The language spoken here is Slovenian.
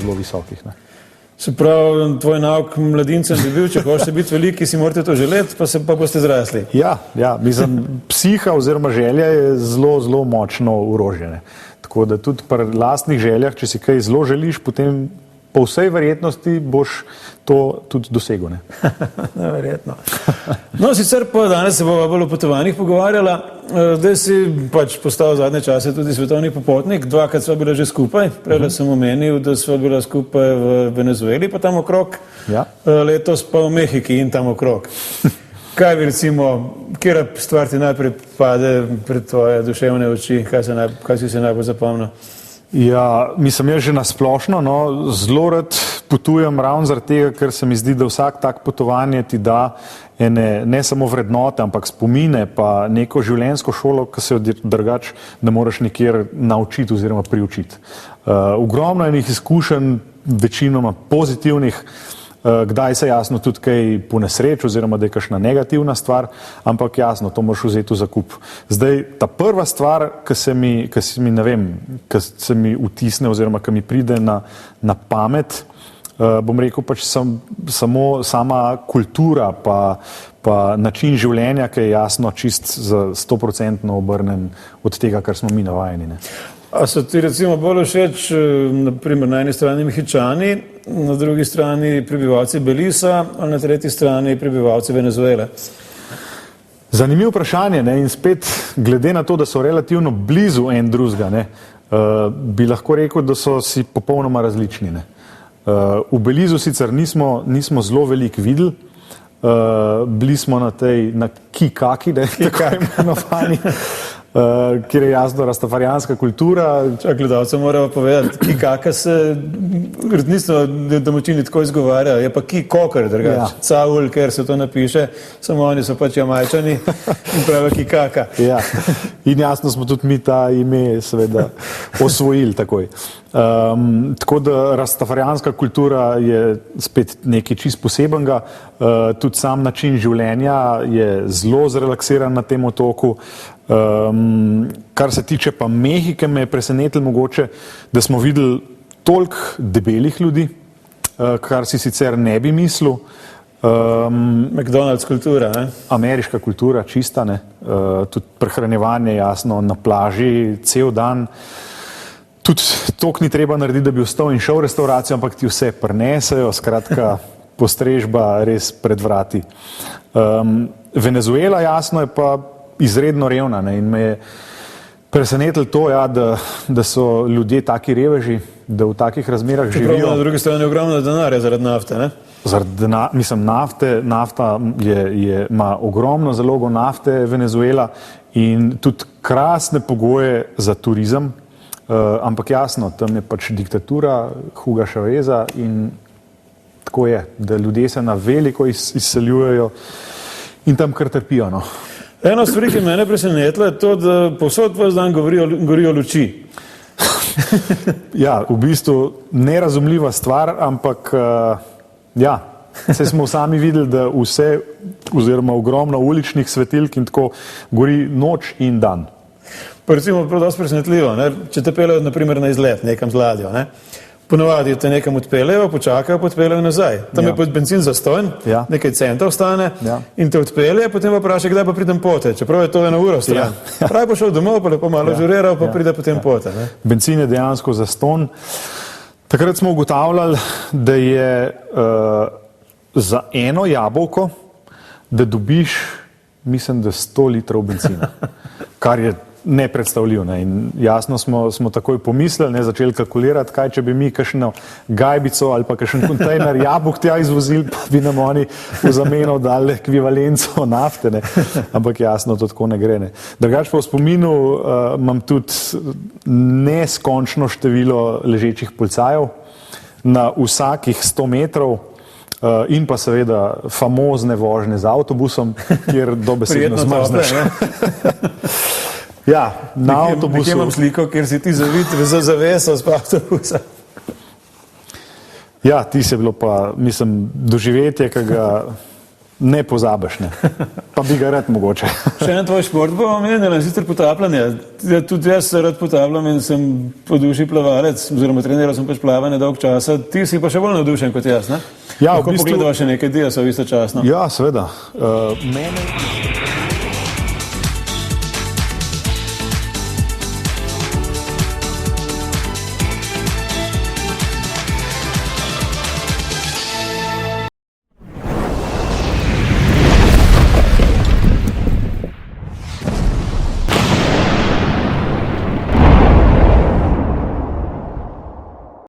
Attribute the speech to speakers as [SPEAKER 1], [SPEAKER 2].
[SPEAKER 1] zelo visokih. Ne.
[SPEAKER 2] Se pravi, tvoj nauk mladincem bi bil, če hočete biti veliki, si morate to želeti, pa boste zrasli.
[SPEAKER 1] Ja, mislim, psiha oziroma želja je zelo močno orožje. Tako da tudi pri lastnih željah, če si kaj zelo želiš, potem po vsej verjetnosti boš to tudi dosegel.
[SPEAKER 2] Verjetno. No, sicer pa danes se bova bolj o potovanjih pogovarjala, da si pač postal zadnje čase tudi svetovni popotnik, dvakrat sva bila že skupaj, prejle sem omenil, da sva bila skupaj v Venezueli, pa tam okrog, letos pa v Mehiki in tam okrog. Kaj bi recimo, kjera stvar ti najprej pade pred tvoje duševne oči, kaj si se najbolj zapomnil?
[SPEAKER 1] Ja, mislim, jaz že nasplošno, zelo rad potujem ravno zaradi tega, ker se mi zdi, da vsak tak potovanje ti da ne samo vrednote, ampak spomine, pa neko življenjsko šolo, ki se jo drugače ne moreš nikjer naučiti oziroma priučiti. Ogromno enih izkušenj, večinoma pozitivnih, kdaj se jasno tudi kaj ponesreč oziroma da je kakšna negativna stvar, ampak jasno, to moraš vzeti v zakup. Zdaj, ta prva stvar, ki se mi vtisne oziroma ki mi pride na pamet, bom rekel pač samo sama kultura pa način življenja, ki je jasno čist za 100% obrnen od tega, kar smo mi navajeni. Ne.
[SPEAKER 2] A so ti recimo bolj všeč, naprimer na eni strani Mehičani, na drugi strani prebivalci Belisa, ali na tretji strani prebivalci Venezuele?
[SPEAKER 1] Zanimivo vprašanje, ne? In spet glede na to, da so relativno blizu en drugega, bi lahko rekel, da so si popolnoma različni. Ne? V Belizu sicer nismo zelo veliko videli, bili smo na Kikaki, tako imenovani, kjer je jasno rastafarijanska kultura.
[SPEAKER 2] Gledalcem moramo povedati, Kikaka se nismo domačini tako izgovarja, je pa Kikokar drugače. Caul, ker se to napiše, samo oni so pač Jamajčani in pravijo Kikaka.
[SPEAKER 1] Ja, in jasno smo tudi mi ta ime seveda osvojili takoj. Tako da rastafarijanska kultura je spet nekaj čist posebenega, tudi sam način življenja je zelo zrelaksiran na tem otoku. Kar se tiče pa Mehike, me je presenetilo mogoče, da smo videli toliko debelih ljudi, kar si sicer ne bi mislil.
[SPEAKER 2] McDonald's kultura, ne?
[SPEAKER 1] Ameriška kultura, čista, ne? Tudi prehranjevanje, jasno, na plaži, cel dan. Tudi toliko ni treba narediti, da bi ostal in šel v restauracijo, ampak ti vse prinesejo, skratka, postrežba res pred vrati. Venezuela, jasno, je pa izredno revna, ne? In me je presenetilo to, da so ljudje taki reveži, da v takih razmerah živijo.
[SPEAKER 2] Čeprav na drugi strani ogromno denarja zaradi nafte, ne?
[SPEAKER 1] Nafta ima ogromno zalogo nafte Venezuela in tudi krasne pogoje za turizem, ampak jasno, tam je pač diktatura Huga Chaveza in tako je, da ljudje se na veliko izseljujejo in tam kar trpijo, no.
[SPEAKER 2] Eno stvar, ki mene presenetila, je to, da povsod vas dan gorijo luči.
[SPEAKER 1] Ja, v bistvu nerazumljiva stvar, ampak ja, se smo sami videli, da vse oziroma ogromno uličnih svetilk in tako gori noč in dan.
[SPEAKER 2] Pa recimo prav dosti presenetljivo, ne? Če te peljejo naprimer na izlet nekam z ladjo, ne? Ponovadi te nekam odpeljejo, počakajo, odpeljejo nazaj. Tam je pod benzin zastojen, nekaj centov stane in te odpelje, potem pa vpraša, kdaj pa pridem pote, čeprav je to 1 uro stran. Prav bo šel domov, pa lepo malo žuriral, pa pride potem pote. Ne?
[SPEAKER 1] Benzin je dejansko zastonj. Takrat smo ugotavljali, da je za eno jabolko, da dobiš, mislim, da 100 litrov benzina, kar je nepredstavljiv. Ne? In jasno smo takoj pomislili, začeli kalkulirati, kaj če bi mi kakšno gajbico ali pa kakšen kontejner jabolk tja izvozili, pa bi nam oni v zameno dali ekvivalenco nafte. Ne? Ampak jasno, to tako ne gre. Ne? Drugače pa v spominu imam tudi neskončno število ležečih policajev na vsakih 100 metrov in pa seveda famozne vožnje z avtobusom, kjer dobesedno zmrzneš. Ja, na avtobusu.
[SPEAKER 2] Nekje imam sliko, kjer si ti zavit za zaveso z avtobusa.
[SPEAKER 1] Ja, ti se bilo pa, mislim, doživetje, ki ga ne pozabiš. Ne. Pa bi ga rad mogoče.
[SPEAKER 2] Še en tvoj šport bo omenjal, in sicer potapljanje. Ja, tudi jaz se rad potapljam in sem po duši plavalec, oziroma treniral sem pač plavanje dolg časa. Ti si pa še bolj navdušen kot jaz, ne?
[SPEAKER 1] Ja,
[SPEAKER 2] Lahko pogledava še nekaj diasov istočasno.
[SPEAKER 1] Ja, seveda. Mene...